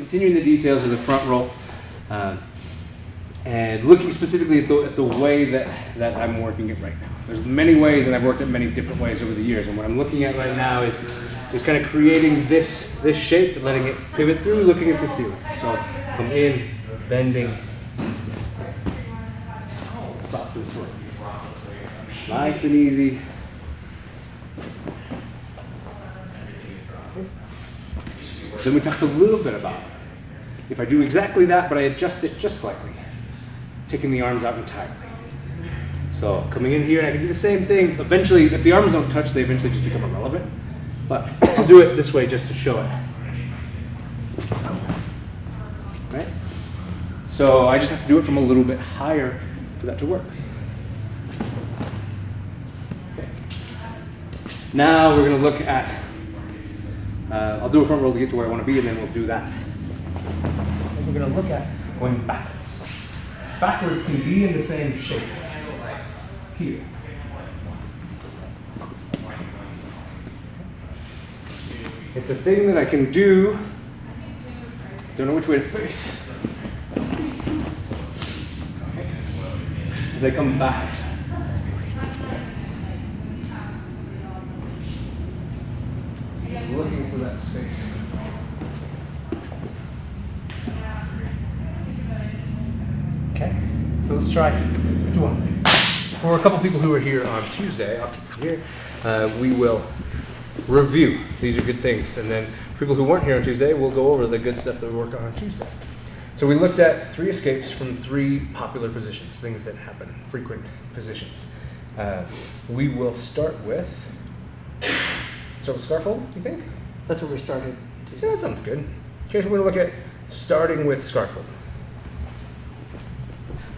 continuing the details of the front roll, and looking specifically at the way that I'm working it right now. There's many ways, and I've worked it many different ways over the years, and what I'm looking at right now is just kind of creating this shape and letting it pivot through, looking at the ceiling. So come in, bending, stop to the swing. Nice and easy. Then we talked a little bit about if I do exactly that, but I adjust it just slightly, taking the arms out entirely. So coming in here, and I can do the same thing. Eventually, if the arms don't touch, they eventually just become irrelevant. But I'll do it this way just to show it. Right? So I just have to do it from a little bit higher for that to work. Okay. Now we're going to look at, I'll do a front roll to get to where I want to be, and then we'll do that. And we're going to look at going backwards. Backwards can be in the same shape. Here. It's a thing that I can do. Don't know which way to face. Okay. As I come back. Just looking for that space. Okay. So let's try which one. For a couple people who are here on Tuesday, I'll keep it here, we will review. These are good things. And then people who weren't here on Tuesday, we'll go over the good stuff that we worked on Tuesday. So we looked at 3 escapes from 3 popular positions, things that happen, frequent positions. We will start with Scarfold, do you think? That's where we started Tuesday. Yeah, that sounds good. Okay, so we're going to look at starting with Scarfold.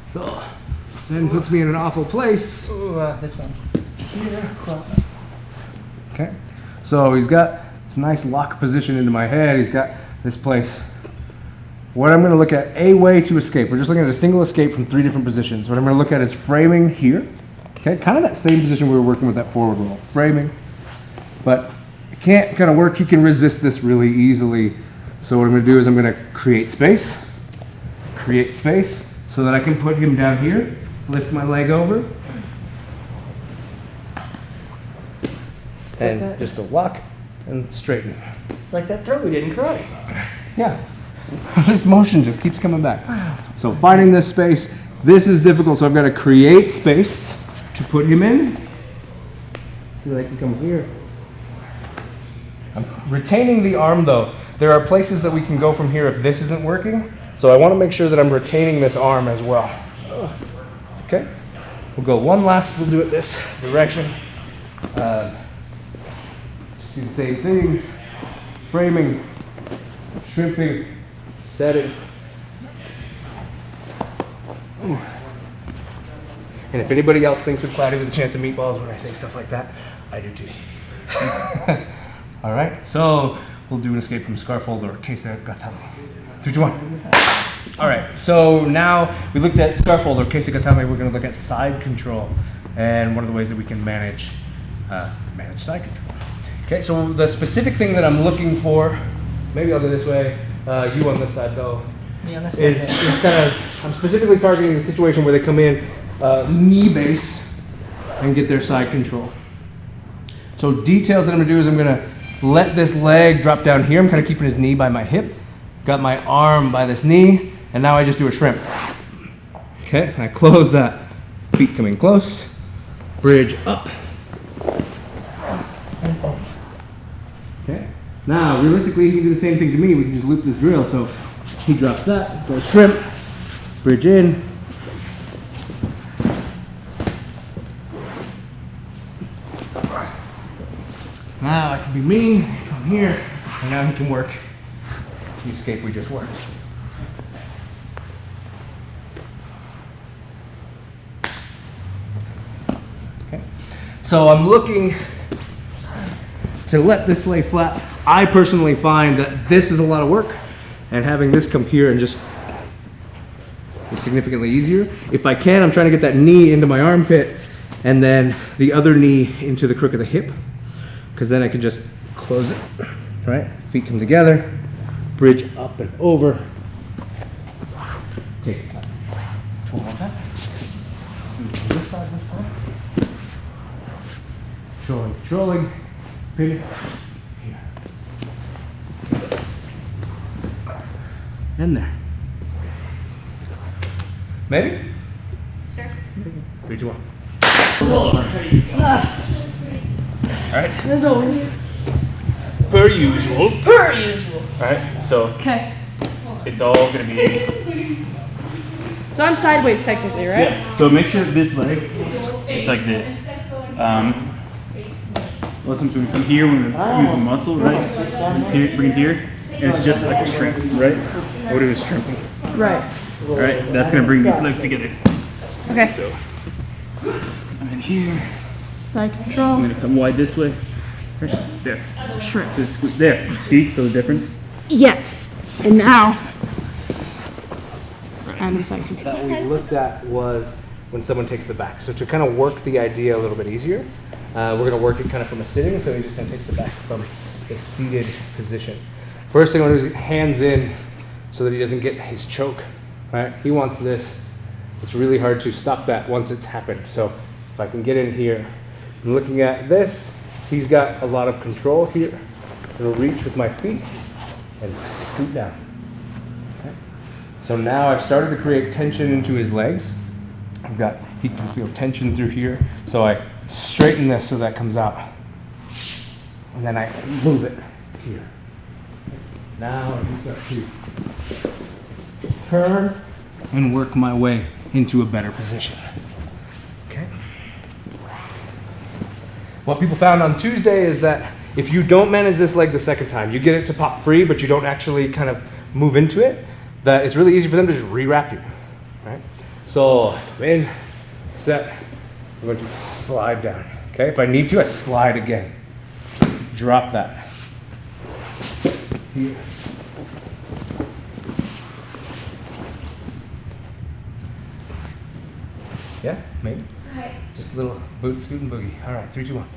So, then puts me in an awful place. Ooh, this one. Here. Okay. So he's got this nice lock position into my head. He's got this place. What I'm going to look at, a way to escape. We're just looking at a single escape from 3 different positions. What I'm going to look at is framing here. Okay, kind of that same position we were working with that forward roll. Framing. But it can't kind of work. He can resist this really easily. So what I'm going to do is I'm going to create space so that I can put him down here. Lift my leg over, and like just a lock and straighten. It's like that throw we did in karate. Yeah, this motion just keeps coming back. So finding this space, this is difficult, so I've got to create space to put him in so that I can come here. I'm retaining the arm though. There are places that we can go from here if this isn't working, so I want to make sure that I'm retaining this arm as well. Okay, we'll go one last, we'll do it this direction. See the same thing, framing, shrimping, setting. Ooh. And if anybody else thinks of Cloudy with a Chance of Meatballs when I say stuff like that, I do too. All right, so we'll do an escape from Scarfold or Keisagatame. 3, 2, 1. All right, so now we looked at Scarfold or Keisagatame. We're going to look at side control and one of the ways that we can manage side control. Okay, so the specific thing that I'm looking for, maybe I'll go this way, you on this side though, Me on this side, is kind of, I'm specifically targeting the situation where they come in knee base and get their side control. So details that I'm going to do is I'm going to let this leg drop down here. I'm kind of keeping his knee by my hip. Got my arm by this knee, and now I just do a shrimp. Okay, and I close that. Feet coming close. Bridge up. Okay, now realistically, he can do the same thing to me. We can just loop this drill. So he drops that, goes shrimp, bridge in. Now I can be me, come here, and now he can work the escape we just worked. Okay, so I'm looking to let this lay flat. I personally find that this is a lot of work, and having this come here and just is significantly easier. If I can, I'm trying to get that knee into my armpit and then the other knee into the crook of the hip, because then I can just close it, right? Feet come together, bridge up and over. Take it side. One more time. This side this time. Controlling. Pin it here. And there. Maybe? Sure. 3, 2, 1. Alright. As always. Per usual. Per usual. Alright, so Okay. it's all gonna be. So I'm sideways technically, right? Yeah, so make sure this leg is like this. Listen to come here, we're gonna use a muscle, right? Bring it here, and it's just like a shrimp, right? What is shrimping? Right. Alright, that's gonna bring these legs together. Okay. So, I'm in here. Side I'm control. gonna come wide this way. Right there. Shrimp. So squeeze there. See? Feel the difference? Yes. And now I'm in side control. That we looked at was when someone takes the back. So to kind of work the idea a little bit easier, we're going to work it kind of from a sitting, so he just kind of takes the back from a seated position. First thing I want to do is hands in so that he doesn't get his choke, right? He wants this. It's really hard to stop that once it's happened. So if I can get in here, I'm looking at this. He's got a lot of control here. I'm going to reach with my feet and scoot down. Okay. So now I've started to create tension into his legs. He can feel tension through here. So I straighten this so that comes out. And then I move it here. Now I can start to turn and work my way into a better position. Okay. What people found on Tuesday is that if you don't manage this leg the second time, you get it to pop free, but you don't actually kind of move into it, that it's really easy for them to just rewrap you, right? So in, set, I'm going to slide down, okay? If I need to, I slide again. Drop that. Here. Yeah, maybe. Just a little boot, scoot, and boogie. All right, 3, 2, 1.